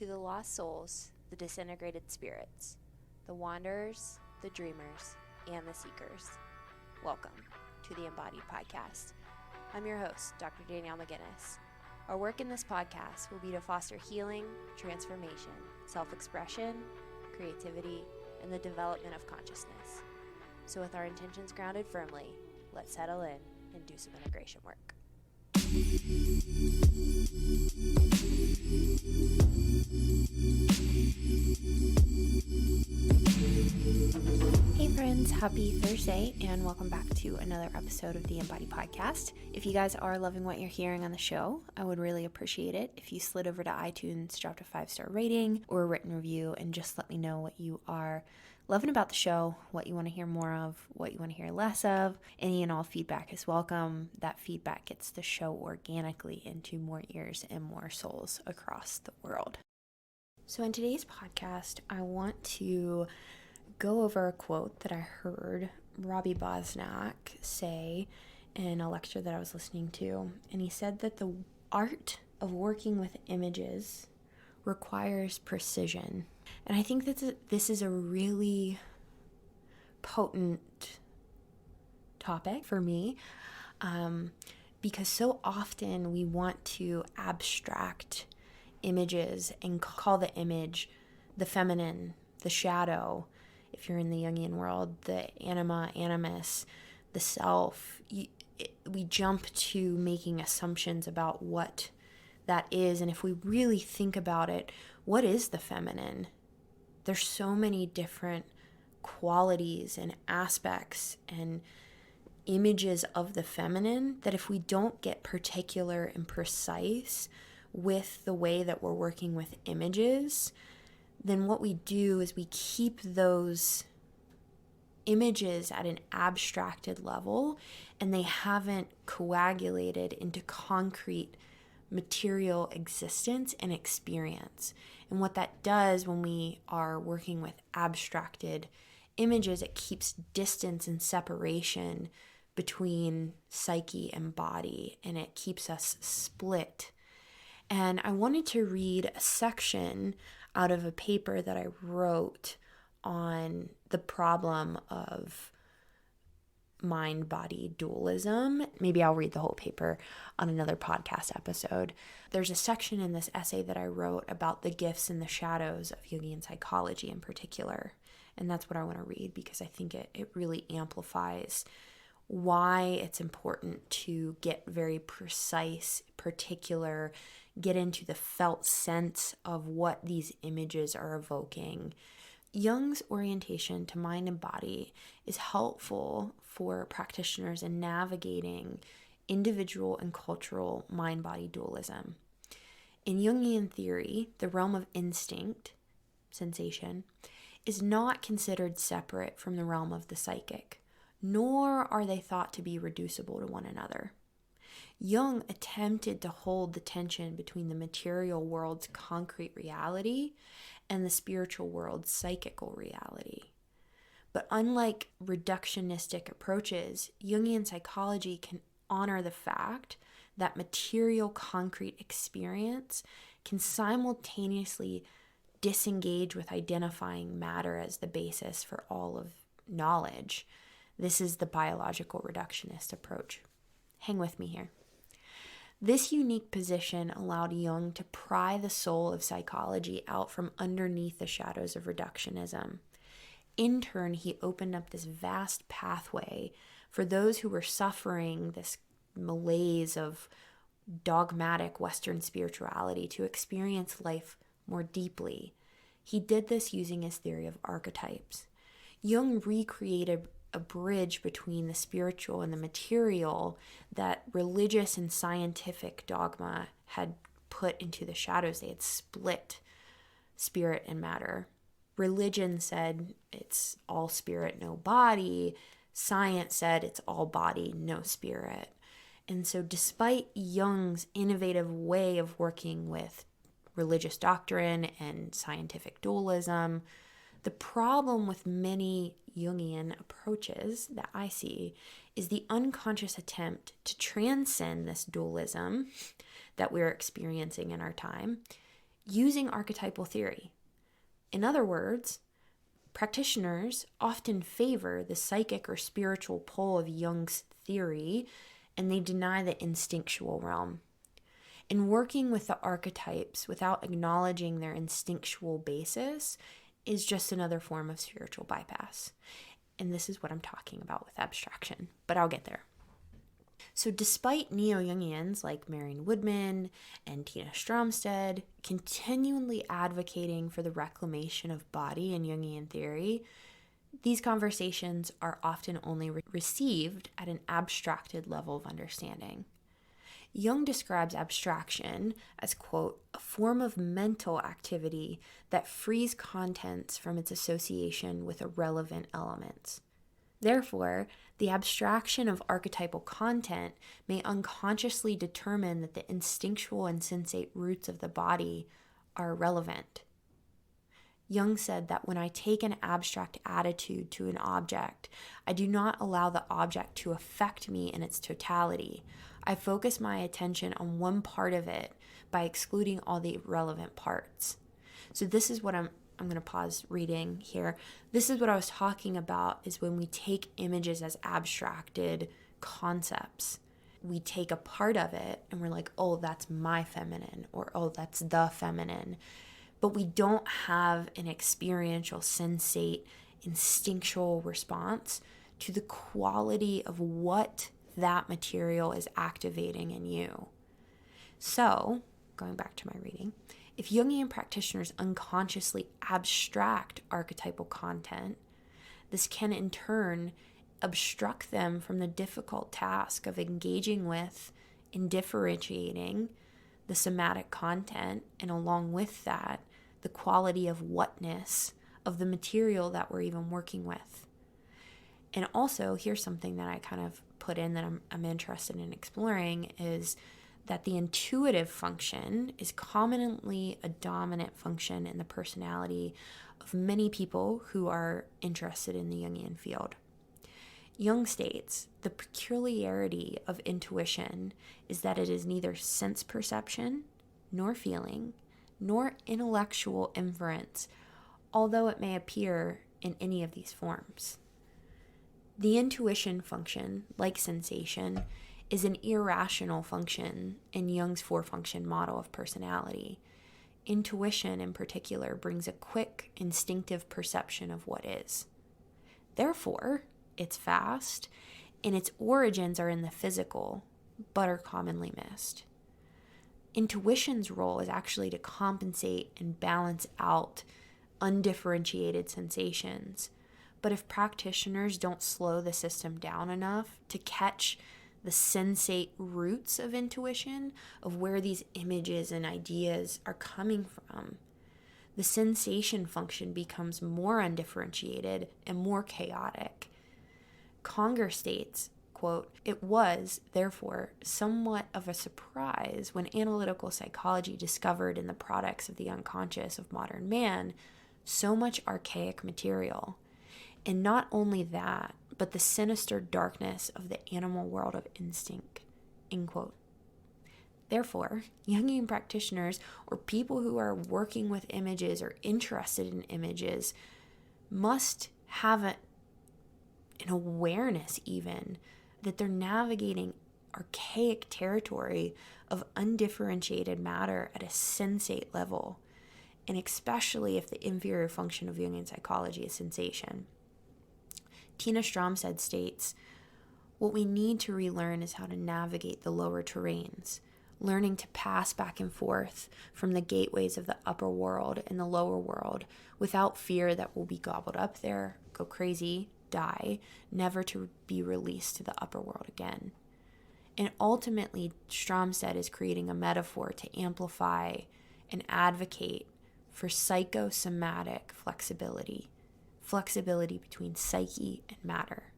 To the lost souls, the disintegrated spirits, the wanderers, the dreamers, and the seekers, welcome to the Embodied Podcast. I'm your host, Dr. Danielle McGinnis. Our work in this podcast will be to foster healing, transformation, self-expression, creativity, and the development of consciousness. So with our intentions grounded firmly, let's settle in and do some integration work. Hey friends, happy Thursday and welcome back to another episode of the Embodied Podcast. If you guys are loving what you're hearing on the show, I would really appreciate it if you slid over to iTunes, dropped a 5-star rating or a written review, and just let me know what you are loving about the show, what you want to hear more of, what you want to hear less of. Any and all feedback is welcome. That feedback gets the show organically into more ears and more souls across the world. So in today's podcast, I want to go over a quote that I heard Robbie Bosnack say in a lecture that I was listening to. And he said that the art of working with images requires precision. And I think that this is a really potent topic for me because so often we want to abstract images and call the image the feminine, the shadow. If you're in the Jungian world, the anima, animus, the self, we jump to making assumptions about what that is. And if we really think about it, what is the feminine? There's so many different qualities and aspects and images of the feminine that if we don't get particular and precise with the way that we're working with images, then what we do is we keep those images at an abstracted level and they haven't coagulated into concrete material existence and experience. And what that does when we are working with abstracted images, it keeps distance and separation between psyche and body, and it keeps us split. And I wanted to read a section out of a paper that I wrote on the problem of mind-body dualism. Maybe I'll read the whole paper on another podcast episode. There's a section in this essay that I wrote about the gifts and the shadows of Jungian psychology in particular. And that's what I want to read because I think it really amplifies why it's important to get very precise, particular, get into the felt sense of what these images are evoking. Jung's orientation to mind and body is helpful for practitioners in navigating individual and cultural mind-body dualism. In Jungian theory, the realm of instinct, sensation, is not considered separate from the realm of the psychic, nor are they thought to be reducible to one another. Jung attempted to hold the tension between the material world's concrete reality and the spiritual world's psychical reality. But unlike reductionistic approaches, Jungian psychology can honor the fact that material concrete experience can simultaneously disengage with identifying matter as the basis for all of knowledge. This is the biological reductionist approach. Hang with me here. This unique position allowed Jung to pry the soul of psychology out from underneath the shadows of reductionism. In turn, he opened up this vast pathway for those who were suffering this malaise of dogmatic Western spirituality to experience life more deeply. He did this using his theory of archetypes. Jung recreated a bridge between the spiritual and the material that religious and scientific dogma had put into the shadows. They had split spirit and matter. Religion said it's all spirit, no body. Science said it's all body, no spirit. And so despite Jung's innovative way of working with religious doctrine and scientific dualism, the problem with many Jungian approaches that I see is the unconscious attempt to transcend this dualism that we're experiencing in our time using archetypal theory. In other words, practitioners often favor the psychic or spiritual pole of Jung's theory, and they deny the instinctual realm. In working with the archetypes without acknowledging their instinctual basis is just another form of spiritual bypass. And this is what I'm talking about with abstraction, but I'll get there. So despite neo-Jungians like Marion Woodman and Tina Stromstead continually advocating for the reclamation of body in Jungian theory, these conversations are often only received at an abstracted level of understanding. Jung describes abstraction as, quote, a form of mental activity that frees contents from its association with irrelevant elements. Therefore, the abstraction of archetypal content may unconsciously determine that the instinctual and sensate roots of the body are irrelevant. Jung said that when I take an abstract attitude to an object, I do not allow the object to affect me in its totality. I focus my attention on one part of it by excluding all the irrelevant parts. So this is what I'm going to pause reading here. This is what I was talking about, is when we take images as abstracted concepts. We take a part of it and we're like, oh, that's my feminine, or oh, that's the feminine. But we don't have an experiential, sensate, instinctual response to the quality of what that material is activating in you. So, going back to my reading, if Jungian practitioners unconsciously abstract archetypal content, this can in turn obstruct them from the difficult task of engaging with and differentiating the somatic content, and along with that, the quality of whatness of the material that we're even working with. And also, here's something that I kind of put in that I'm interested in exploring, is that the intuitive function is commonly a dominant function in the personality of many people who are interested in the Jungian field. Jung states, the peculiarity of intuition is that it is neither sense perception, nor feeling, nor intellectual inference, although it may appear in any of these forms. The intuition function, like sensation, is an irrational function in Jung's four-function model of personality. Intuition, in particular, brings a quick, instinctive perception of what is. Therefore, it's fast, and its origins are in the physical, but are commonly missed. Intuition's role is actually to compensate and balance out undifferentiated sensations. But if practitioners don't slow the system down enough to catch the sensate roots of intuition, of where these images and ideas are coming from, the sensation function becomes more undifferentiated and more chaotic. Conger states, quote, it was, therefore, somewhat of a surprise when analytical psychology discovered in the products of the unconscious of modern man so much archaic material. And not only that, but the sinister darkness of the animal world of instinct, end quote. Therefore, Jungian practitioners, or people who are working with images or interested in images, must have an awareness even that they're navigating archaic territory of undifferentiated matter at a sensate level, and especially if the inferior function of Jungian psychology is sensation. Tina Stromstead states, what we need to relearn is how to navigate the lower terrains, learning to pass back and forth from the gateways of the upper world and the lower world without fear that we'll be gobbled up there, go crazy, die, never to be released to the upper world again. And ultimately, Stromstead is creating a metaphor to amplify and advocate for psychosomatic flexibility between psyche and matter.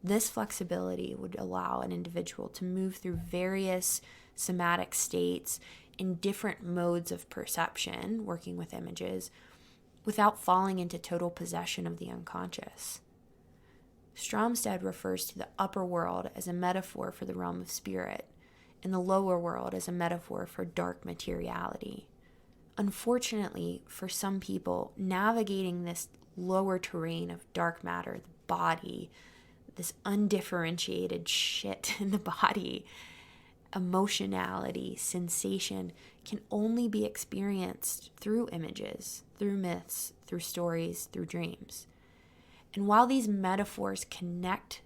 This flexibility would allow an individual to move through various somatic states in different modes of perception, working with images, without falling into total possession of the unconscious. Stromstead refers to the upper world as a metaphor for the realm of spirit, and the lower world as a metaphor for dark materiality. Unfortunately, for some people, navigating this lower terrain of dark matter, the body, this undifferentiated shit in the body, emotionality, sensation, can only be experienced through images, through myths, through stories, through dreams. And while these metaphors connect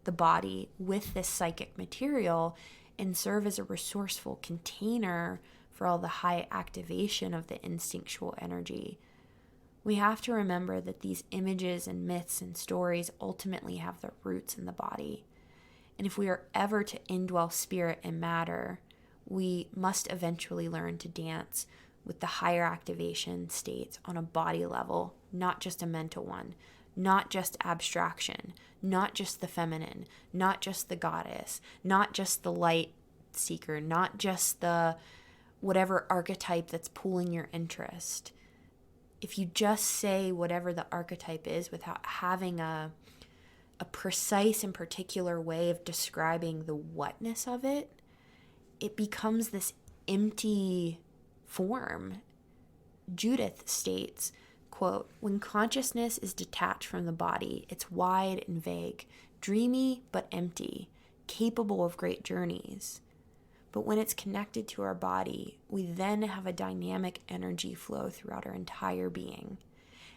the body with this psychic material and serve as a resourceful container for all the high activation of the instinctual energy, we have to remember that these images and myths and stories ultimately have their roots in the body. And if we are ever to indwell spirit and matter, we must eventually learn to dance with the higher activation states on a body level, not just a mental one, not just abstraction, not just the feminine, not just the goddess, not just the light seeker, not just the whatever archetype that's pulling your interest. If you just say whatever the archetype is without having a precise and particular way of describing the whatness of it, it becomes this empty form. Judith states, quote, "When consciousness is detached from the body, it's wide and vague, dreamy but empty, capable of great journeys. But when it's connected to our body, we then have a dynamic energy flow throughout our entire being.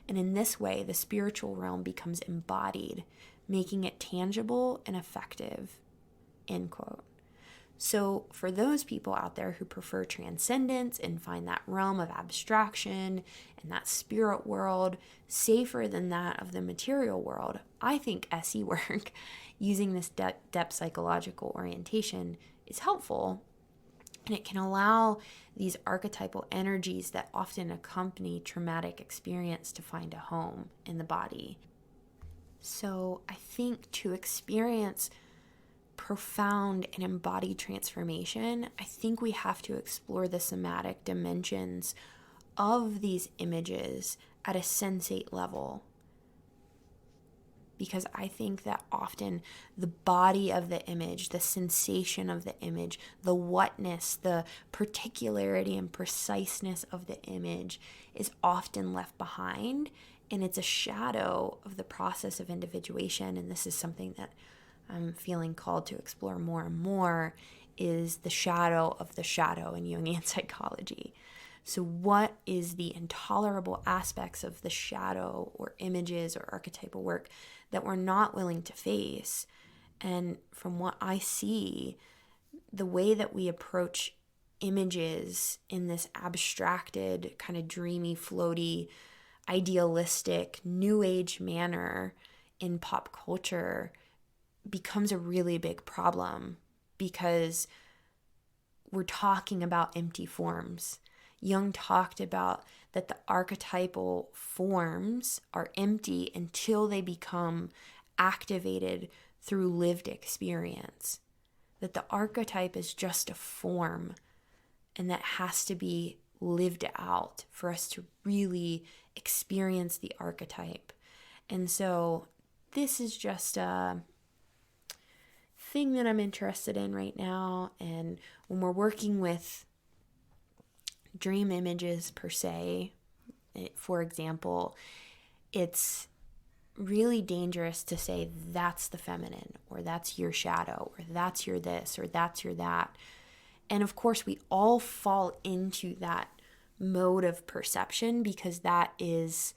And in this way, the spiritual realm becomes embodied, making it tangible and effective," end quote. So for those people out there who prefer transcendence and find that realm of abstraction and that spirit world safer than that of the material world, I think SE work using this depth psychological orientation is helpful, and it can allow these archetypal energies that often accompany traumatic experience to find a home in the body. So I think to experience profound and embodied transformation, I think we have to explore the somatic dimensions of these images at a sensate level. Because I think that often the body of the image, the sensation of the image, the whatness, the particularity and preciseness of the image is often left behind. And it's a shadow of the process of individuation. And this is something that I'm feeling called to explore more and more, is the shadow of the shadow in Jungian psychology. So what is the intolerable aspects of the shadow or images or archetypal work that we're not willing to face? And from what I see, the way that we approach images in this abstracted, kind of dreamy, floaty, idealistic, new age manner in pop culture becomes a really big problem, because we're talking about empty forms. Jung talked about that the archetypal forms are empty until they become activated through lived experience. That the archetype is just a form, and that has to be lived out for us to really experience the archetype. And so this is just a thing that I'm interested in right now. And when we're working with dream images per se, for example, it's really dangerous to say that's the feminine, or that's your shadow, or that's your this, or that's your that. And of course, we all fall into that mode of perception, because that is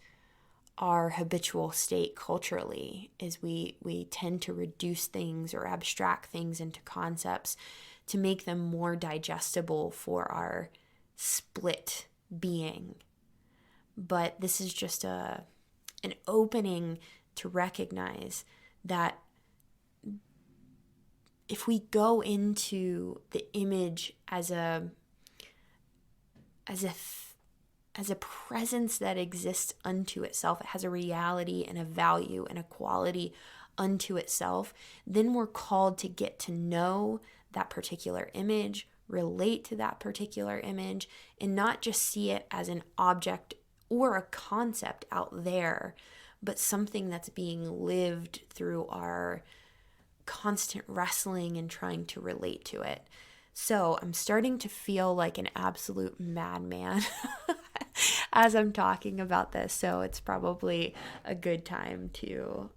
our habitual state culturally, is we tend to reduce things or abstract things into concepts to make them more digestible for our split being. But this is just an opening to recognize that if we go into the image as a presence that exists unto itself, it has a reality and a value and a quality unto itself, then we're called to get to know that particular image, relate to that particular image, and not just see it as an object or a concept out there, but something that's being lived through our constant wrestling and trying to relate to it. So I'm starting to feel like an absolute madman as I'm talking about this. So it's probably a good time to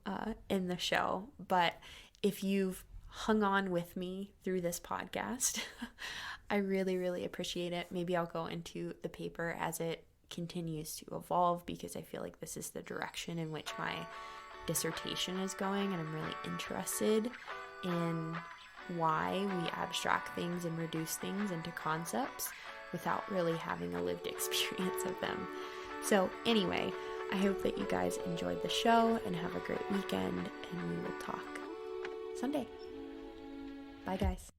end the show. But if you've hung on with me through this podcast, I really, really appreciate it. Maybe I'll go into the paper as it continues to evolve, because I feel like this is the direction in which my dissertation is going, and I'm really interested in why we abstract things and reduce things into concepts without really having a lived experience of them. So anyway, I hope that you guys enjoyed the show and have a great weekend, and we will talk Sunday. Bye, guys.